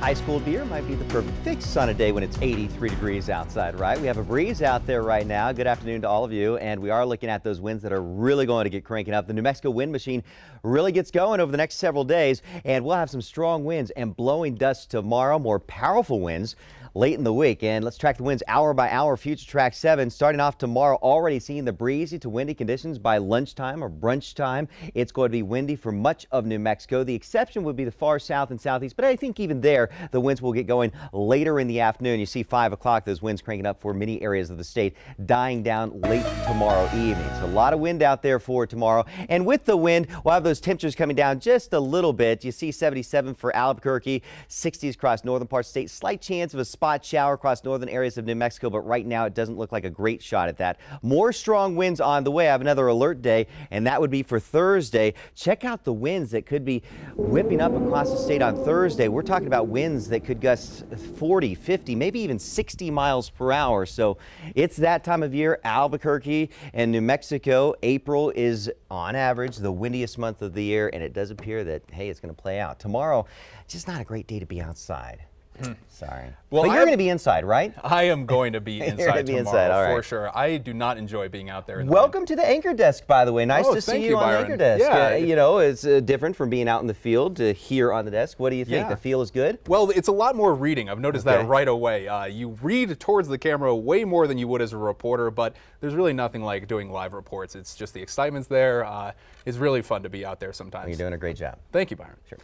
Ice cold beer might be the perfect fix on a day when it's 83 degrees outside, right? We have a breeze out there right now. Good afternoon to all of you. And we are looking at those winds that are really going to get cranking up. The New Mexico wind machine really gets going over the next several days. And we'll have some strong winds and blowing dust tomorrow, more powerful winds late in the week. And let's track the winds hour by hour. Future Track 7 starting off tomorrow, already seeing the breezy to windy conditions by lunchtime or brunch time. It's going to be windy for much of New Mexico. The exception would be the far south and southeast, but I think even there the winds will get going later in the afternoon. You see 5 o'clock, those winds cranking up for many areas of the state, dying down late tomorrow evening. So a lot of wind out there for tomorrow. And with the wind, we'll have those temperatures coming down just a little bit. You see 77 for Albuquerque, 60s across northern parts of the state. Slight chance of a spot shower across northern areas of New Mexico, but right now it doesn't look like a great shot at that. More strong winds on the way. I have another alert day, and that would be for Thursday. Check out the winds that could be whipping up across the state on Thursday. We're talking about winds that could gust 40, 50, maybe even 60 miles per hour. So it's that time of year. Albuquerque and New Mexico, April is on average the windiest month of the year, and it does appear that, hey, it's going to play out. Tomorrow, just not a great day to be outside. Sorry. Well, but you're going to be inside, right? I am going to be inside tomorrow, for sure. I do not enjoy being out there. Welcome to the anchor desk, by the way. Nice to see you on the anchor desk. Yeah. You know, it's different from being out in the field to here on the desk. What do you think? The feel is good? Well, it's a lot more reading. I've noticed that right away. You read towards the camera way more than you would as a reporter, but there's really nothing like doing live reports. It's just the excitement's there. It's really fun to be out there sometimes. You're doing a great job. Thank you, Byron. Sure.